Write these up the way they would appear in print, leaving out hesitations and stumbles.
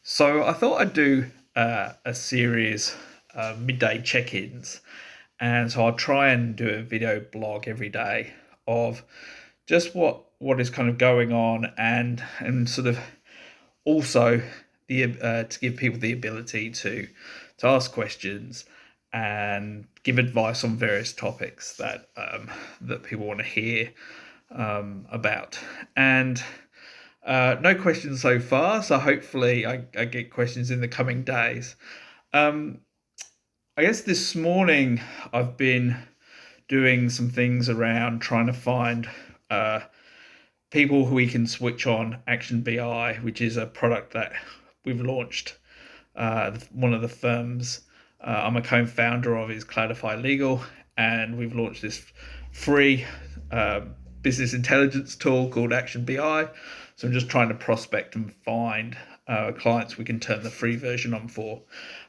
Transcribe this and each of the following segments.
So I thought I'd do a series of midday check-ins, and so I'll try and do a video blog every day of just what is kind of going on, and sort of also the to give people the ability to ask questions and give advice on various topics that people want to hear about. And no questions so far, so hopefully I get questions in the coming days. Um, I guess this morning I've been doing some things around trying to find uh, people who we can switch on Action BI, which is a product that we've launched. One of the firms I'm a co-founder of is Cloudify Legal, and we've launched this free uh, business intelligence tool called Action BI. So I'm just trying to prospect and find clients we can turn the free version on for.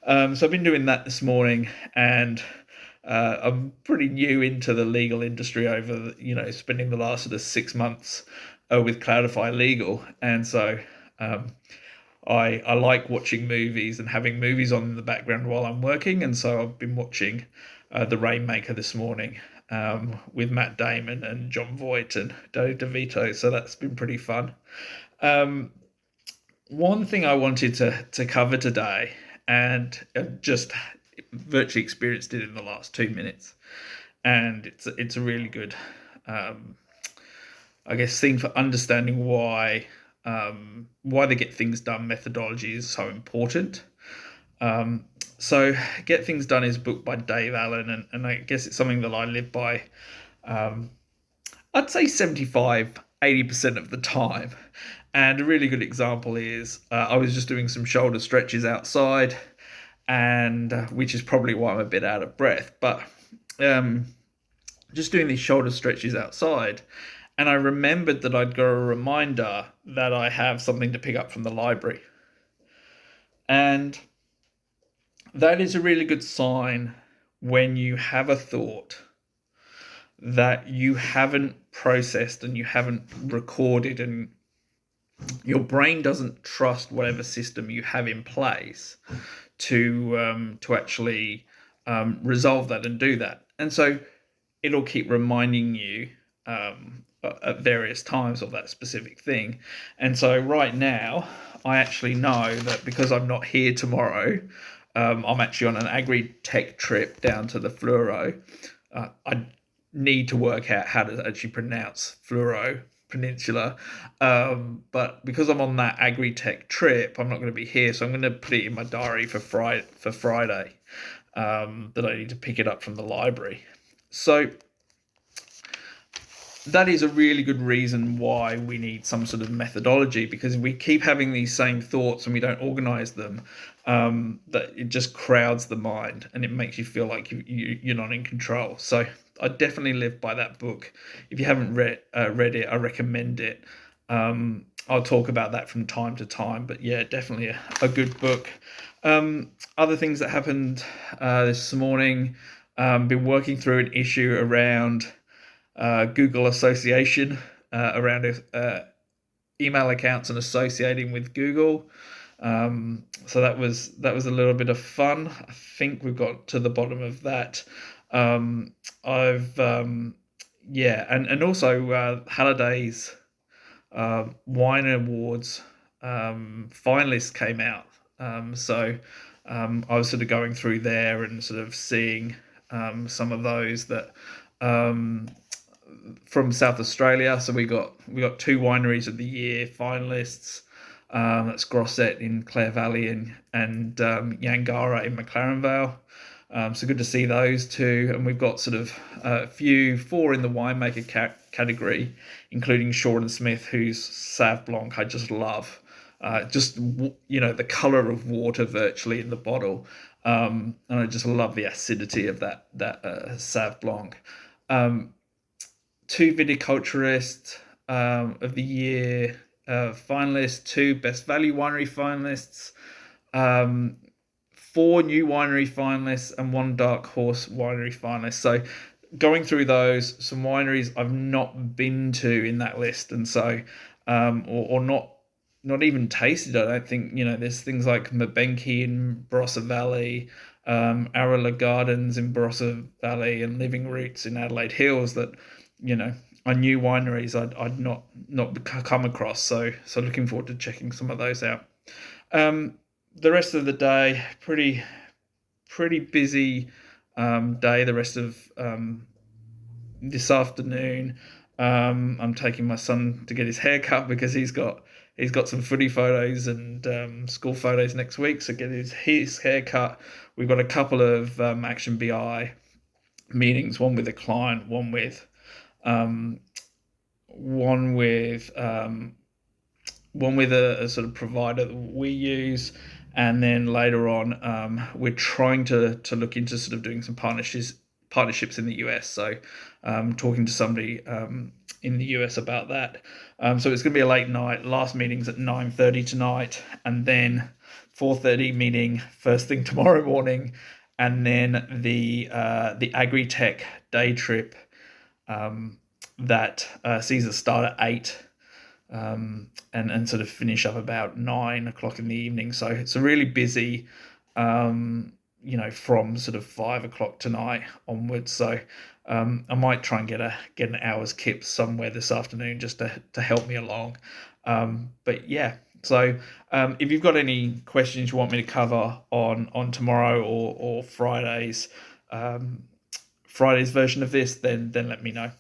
So I've been doing that this morning, and I'm pretty new into the legal industry over, spending the last sort of 6 months with Cloudify Legal, and so I like watching movies and having movies on in the background while I'm working, and so I've been watching The Rainmaker this morning with Matt Damon and John Voight and Danny DeVito, so that's been pretty fun. Um, One thing I wanted to cover today, and I've just virtually experienced it in the last 2 minutes, and it's a really good, um, I guess, thing for understanding why they get things done methodology is so important. Um, so Get Things Done is a book by Dave Allen, and I guess it's something that I live by. Um, I'd say 75-80% of the time. And a really good example is I was just doing some shoulder stretches outside, and which is probably why I'm a bit out of breath. But um, just doing these shoulder stretches outside, and I remembered that I'd got a reminder that I have something to pick up from the library. And that is a really good sign when you have a thought that you haven't processed and you haven't recorded, and your brain doesn't trust whatever system you have in place to actually resolve that and do that. And so it'll keep reminding you at various times of that specific thing. And so right now, I actually know that because I'm not here tomorrow, I'm actually on an agri-tech trip down to the Fluoro. I need to work out how to actually pronounce Fluoro Peninsula. But because I'm on that agri-tech trip, I'm not going to be here. So I'm going to put it in my diary for Friday, that I need to pick it up from the library. So that is a really good reason why we need some sort of methodology, because if we keep having these same thoughts and we don't organize them, that it just crowds the mind and it makes you feel like you're not in control. So I definitely live by that book. If you haven't read it, I recommend it. I'll talk about that from time to time, but yeah, definitely a good book. Other things that happened this morning, been working through an issue around Google association, around email accounts and associating with Google. So that was a little bit of fun. I think we've got to the bottom of that. I've Yeah, and also Halliday's Wine Awards finalists came out. I was sort of going through there and sort of seeing some of those that from South Australia. So we got two wineries of the year finalists. That's Grosset in Clare Valley and Yangara in McLaren Vale. So good to see those two. And we've got sort of four in the winemaker category, including Sean Smith, whose Sauv Blanc I just love. The color of water virtually in the bottle, and I just love the acidity of that Sauv Blanc. Two viticulturists of the year finalists, two best value winery finalists, four new winery finalists, and one dark horse winery finalist. So going through those, some wineries I've not been to in that list, and so or not not even tasted. I don't think, there's things like Mabenki in Barossa Valley, Arilla Gardens in Barossa Valley, and Living Roots in Adelaide Hills that, are new wineries I'd not come across. So looking forward to checking some of those out. The rest of the day, pretty busy day. The rest of this afternoon, I'm taking my son to get his hair cut because he's got some footy photos and school photos next week. So get his hair cut. We've got a couple of Action BI meetings. One with a client. Um, one with one with a sort of provider that we use, and then later on, we're trying to look into sort of doing some partnerships in the US. So, talking to somebody in the US about that. So it's going to be a late night. Last meeting's at 9:30 tonight, and then 4:30 meeting first thing tomorrow morning, and then the agri-tech day trip that sees us start at 8, and sort of finish up about 9 o'clock in the evening. So it's a really busy, from sort of 5 o'clock tonight onwards. So I might try and get an hour's kip somewhere this afternoon just to help me along. But yeah, so if you've got any questions you want me to cover on tomorrow or Friday's version of this, then let me know.